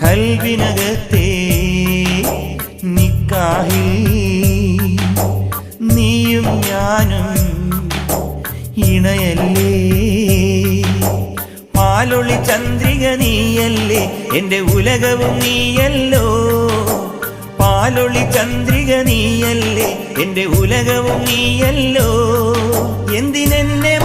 കൽവിനകത്തെ നിക്കാഹിൽ നീയും ഞാനും ഇണയല്ലേ. പാലൊളി ചന്ദ്രിക നീയല്ലേ, എൻ്റെ ഉലകവും നീയല്ലോ. പാലൊളി ചന്ദ്രിക നീയല്ലേ, എൻ്റെ ഉലകവും നീയല്ലോ. എന്തിനെന്നെ